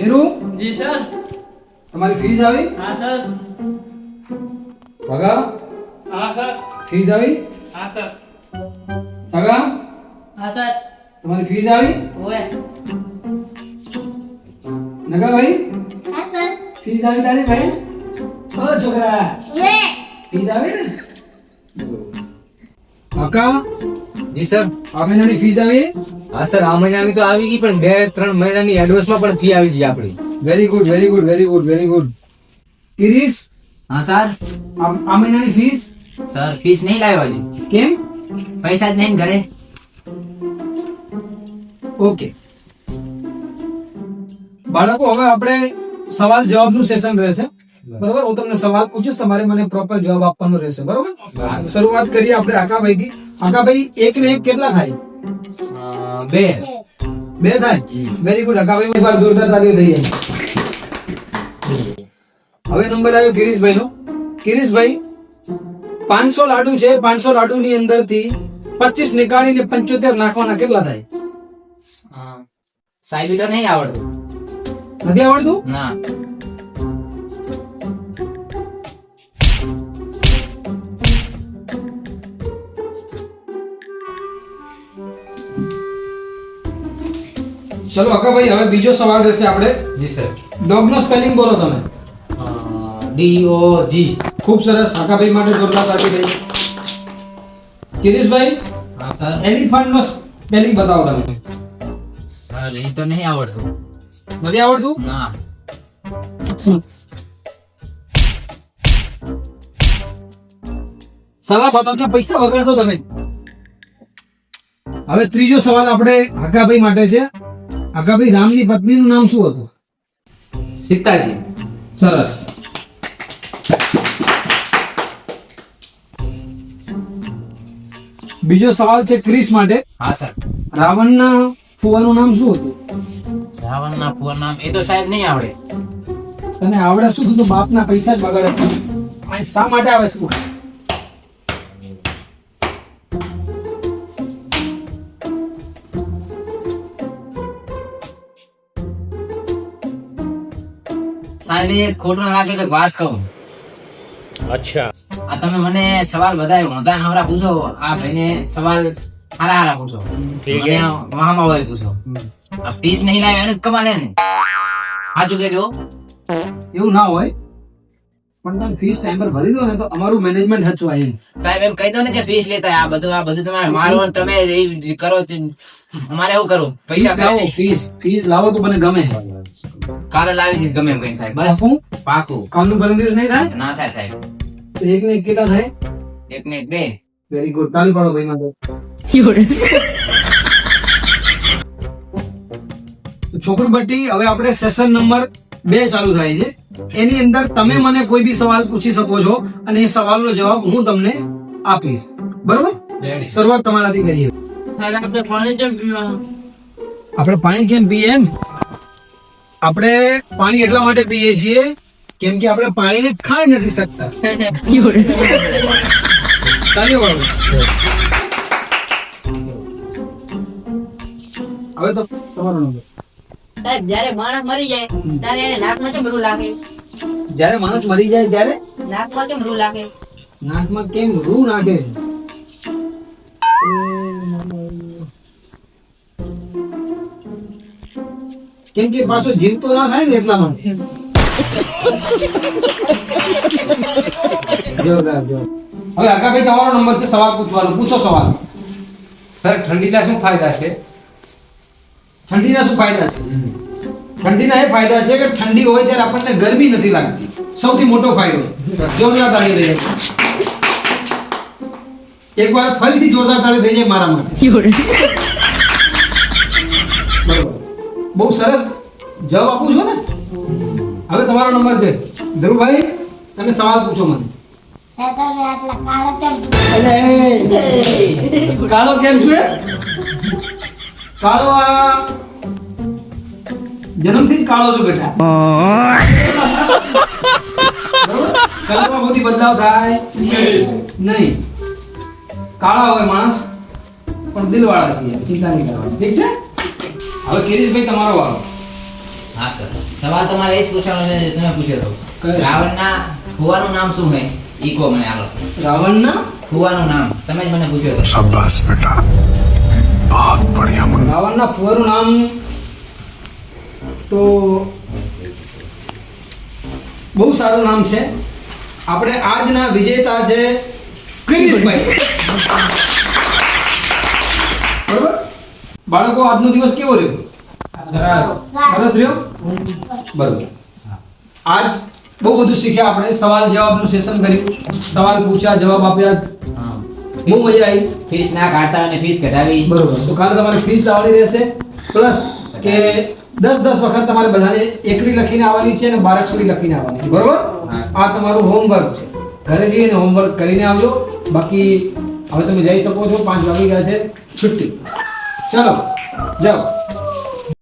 નીરુ જી sir. તમારી fees આવી? હા સર. ભગા હા સર. ફીસ આવી? હા સર. સગા હા સર. તમારી ફીસ આવી? ઓય. નગા ભાઈ હા સર. ફીસ આવી તારી ભાઈ? ઓ છોકરા લે ફીસ આવી ને? કાકા જી સર. આ મહિનાની ફીસ આવી? હા સર, આ મહિનાની તો આવી ગઈ, પણ 2-3 મહિનાની એડવાન્સમાં પણ ફી આવી ગઈ આપણી. Very good very good very good very good. કિરીશ હા સર. આ મહિનાની ફીસ સર ફીસ નહીં લાવ્યો હજી. કેમ? પૈસા જ નહીં ઘરે. ઓકે બાળકો, હવે આપણે સવાલ જવાબનું સેશન રહેશે. બરોબર, હું તમને સવાલ પૂછીશ, તમારે મને પ્રોપર જવાબ આપવાનો રહેશે. બરોબર, શરૂઆત કરીએ આપણે આકાભાઈ થી. આકાભાઈ, 1 ને 1 કેટલા થાય? 2. 2 થાય. વેરી ગુડ આકાભાઈ, એકવાર જોરદાર તાળીઓ થઈ જાય. હવે નંબર આવ્યો કિરીશભાઈ નો. કિરીશભાઈ, 500 લાડુ છે. 500 લાડુ ની અંદર થી 25 નીકાળીને 75 નાખવાના કેટલા થાય? સાહેબ તો નહીં આવડતું. નથી આવડતું? ના. ચલો આકાભાઈ, હવે બીજો સવાલ રહેશે આપણે. જી સર. ડોગ નો સ્પેલિંગ બોલો તમે. DOG. ખૂબ સરસ. આકાભાઈ માટે જોરદાર તાળી થઈ. કિરીશભાઈ, હા સર. એલિફન્ટ નો સ્પેલિંગ બતાવો તમે. સર એ તો નહીં આવડતું. નથી આવડતું? ના. સવા બાબતના પૈસા વગાડશો તમે. હવે ત્રીજો સવાલ આપણે આકાભાઈ માટે છે. આકાભાઈ, રામની પત્નીનું નામ શું હતું? સીતાજી. સરસ. બીજો સવાલ છે ક્રિશ માટે. હા સર. રાવણના ફુવાનું નામ શું હતું? રાવણના ફુવાનું નામ એ તો સાહેબ નહીં આવડે. તને આવડે શું? તું તો બાપના પૈસા જ બગાડે છે. આ શા માટે આવે છે? સાહેબ એ ખોટું ના લાગે તો વાત કહું. अच्छा આ તમે મને સવાલ બધા મોટા નવરા પૂછો. આ ભાઈને સવાલ હારા હારા પૂછો. ઠીક મને હે. મહામાં હોય પૂછો. આ ફીસ નહીં લાવ્યો એને કમાલે ને. સાચું કહેજો. એવું ના હોય, પણ તમે ફીસ ટાઈમ પર ભરી દો ને તો અમારું મેનેજમેન્ટ હચવાય. સાહેબ એમ કહી દો ને કે ફીસ લેતા આ બધું તમારે મારવાનું તમે એ કરો છો. અમારે એવું કરું પૈસા લાવો, કરે ફીસ લાવો તો મને ગમે. કાલે લાવી દઈશ ગમે એમ કઈ સાહેબ. બસ પાકું? પાકું. કાલનું ભરી દિવસ નહીં થાય? ના થાય સાહેબ. તો 1 ને 1 કેટલા થાય? 1 ને 2. Very good. તાળી પાડો ભાઈ માટે. તો છોકરબટ્ટી, હવે આપણે સેશન નંબર 2 ચાલુ થાય છે. એની અંદર તમે મને કોઈ બી સવાલ પૂછી શકો છો અને એ સવાલનો જવાબ હું તમને આપીશ. બરોબર? શરૂઆત તમારાથી કરીએ. સાહેબ આપણે પાણી કેમ પીવાનું? આપણે પાણી કેમ પીએ? એમ આપણે પાણી એટલા માટે પીએ છીએ કેમ કે આપણે પાણીને ખાઈ નથી શકતા. તાળીઓ પાડો. હવે તો તમારો નંબર. સાહેબ જ્યારે માણસ મરી જાય ત્યારે એને નાકમાં ચમ રૂ લાગે? જ્યારે માણસ મરી જાય ત્યારે નાકમાં ચમ રૂ લાગે? નાકમાં કેમ રૂ નાખે? કેમ કે પાછો જીવતો ના થાય ને એટલા માટે. જોરદાર, જોરદાર. હવે આકાભાઈ, તમારો નંબર છે સવાલ પૂછવાનો. પૂછો સવાલ. સર, ઠંડીના શું ફાયદા છે? ઠંડીના શું ફાયદા છે? ઠંડીના એ ફાયદા છે કે ઠંડી હોય ત્યારે આપણને ગરમી નથી લાગતી. સૌથી મોટો ફાયદો. જોરદાર તાળી થઈ જાય. એકવાર ફરીથી જોરદાર તાળી થઈ જાય મારા માટે. બરોબર, બહુ સરસ જવાબ આપું છો ને. હવે તમારો નંબર છે. ધ્રુવભાઈ, તમે સવાલ પૂછો મને. કાળો કેમ છે? કાળો આ જન્મથી જ કાળો છો બેટા. કલરમાં બધી બદલાવ થાય નહીં. કાળા હોય માણસ પણ દિલવાળા છીએ, ચિંતા નહીં કરવાની. ઠીક છે? હવે કિરીશભાઈ, તમારો વારો. હા સર સવાલ તમારે એ જ પૂછવાનો છે જે તમે પૂછ્યો હતો કયો? રાવણના ફુવાનું નામ શું છે ઈ કહો મને હાલો રાવણના ફુવાનું નામ તમે જ મને પૂછ્યો હતો शाबाश बेटा बहुत बढ़िया मुन्ना રાવણના ફુવાનું નામ તો બહુ સારું નામ છે. આપણે આજના વિજેતા છે ગિરીશભાઈ. બરોબર બાળકો, આજનો દિવસ કેવો રહ્યો? સરસ રહ્યો. બરોબર. આજ બહુ બધું શીખ્યા આપણે. સવાલ જવાબનું સેશન કર્યું, સવાલ પૂછ્યા, જવાબ આપ્યા, બહુ મજા આવી. ફીસ ના કાઢતા અને ફીસ કઢાવી બરોબર. તો કાલે તમારે ફીસ લાવવાની રહેશે, પ્લસ કે 10 વખત તમારે બધાને એકડી લખીને આવવાની છે અને 12 અક્ષરી લખીને આવવાની છે. બરોબર. આ તમારું હોમવર્ક છે. ઘરે જઈને હોમવર્ક કરીને આવજો. બાકી હવે તમે જઈ શકો છો. 5 વાગી ગયા છે. છુટ્ટી. ચાલો જાઓ.